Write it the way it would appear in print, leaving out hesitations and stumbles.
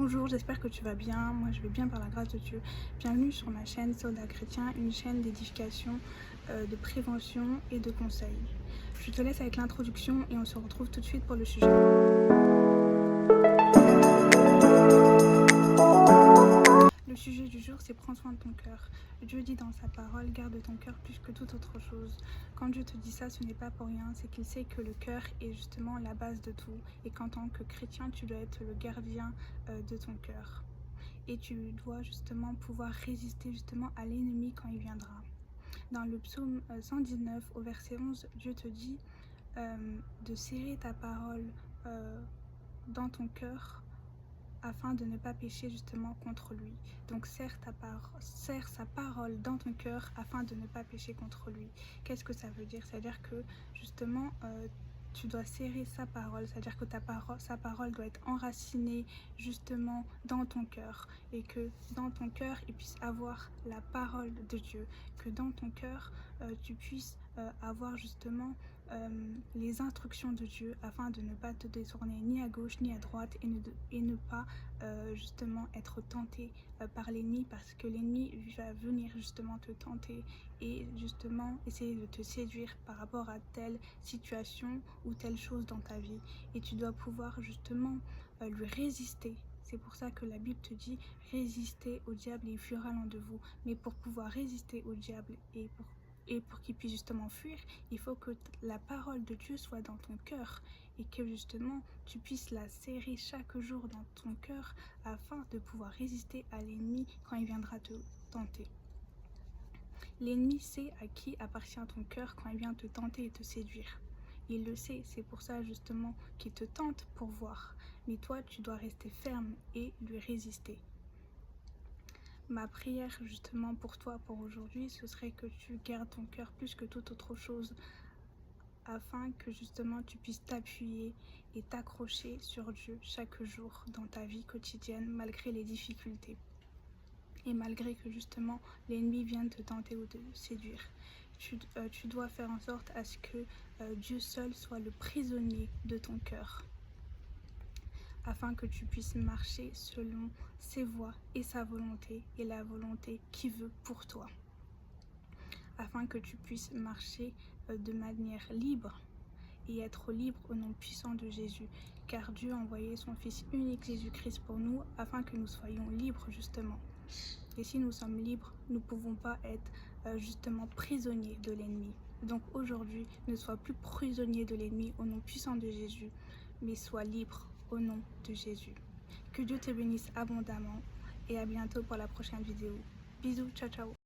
Bonjour, j'espère que tu vas bien. Moi, je vais bien par la grâce de Dieu. Bienvenue sur ma chaîne Soda Chrétien, une chaîne d'édification, de prévention et de conseils. Je te laisse avec l'introduction et on se retrouve tout de suite pour le sujet. Le sujet du jour, c'est prends soin de ton cœur. Dieu dit dans sa parole, garde ton cœur plus que toute autre chose. Quand Dieu te dit ça, ce n'est pas pour rien, c'est qu'il sait que le cœur est justement la base de tout et qu'en tant que chrétien, tu dois être le gardien de ton cœur. Et tu dois justement pouvoir résister justement à l'ennemi quand il viendra. Dans le psaume 119 au verset 11, Dieu te dit de serrer ta parole dans ton cœur afin de ne pas pécher justement contre lui. Donc serre sa parole dans ton cœur afin de ne pas pécher contre lui. Qu'est-ce que ça veut dire? C'est-à-dire que justement tu dois serrer sa parole, c'est-à-dire que sa parole doit être enracinée justement dans ton cœur et que dans ton cœur il puisse avoir la parole de Dieu, que dans ton cœur tu puisses avoir justement les instructions de Dieu afin de ne pas te détourner ni à gauche ni à droite et ne pas justement être tenté par l'ennemi, parce que l'ennemi va venir justement te tenter et justement essayer de te séduire par rapport à telle situation ou telle chose dans ta vie, et tu dois pouvoir justement lui résister. C'est pour ça que la Bible te dit résistez au diable et il fuira loin de vous. Mais pour pouvoir résister au diable et pour qu'il puisse justement fuir, il faut que la parole de Dieu soit dans ton cœur et que justement tu puisses la serrer chaque jour dans ton cœur afin de pouvoir résister à l'ennemi quand il viendra te tenter. L'ennemi sait à qui appartient ton cœur quand il vient te tenter et te séduire. Il le sait, c'est pour ça justement qu'il te tente pour voir. Mais toi, tu dois rester ferme et lui résister. Ma prière justement pour toi pour aujourd'hui, ce serait que tu gardes ton cœur plus que toute autre chose afin que justement tu puisses t'appuyer et t'accrocher sur Dieu chaque jour dans ta vie quotidienne malgré les difficultés et malgré que justement l'ennemi vienne te tenter ou te séduire. Tu dois faire en sorte à ce que Dieu seul soit le prisonnier de ton cœur afin que tu puisses marcher selon ses voies et sa volonté et la volonté qu'il veut pour toi, afin que tu puisses marcher de manière libre et être libre au nom puissant de Jésus, car Dieu a envoyé son Fils unique Jésus-Christ pour nous afin que nous soyons libres justement. Et si nous sommes libres, nous ne pouvons pas être justement prisonniers de l'ennemi. Donc aujourd'hui, ne sois plus prisonnier de l'ennemi au nom puissant de Jésus, mais sois libre au nom de Jésus. Que Dieu te bénisse abondamment et à bientôt pour la prochaine vidéo. Bisous, ciao ciao.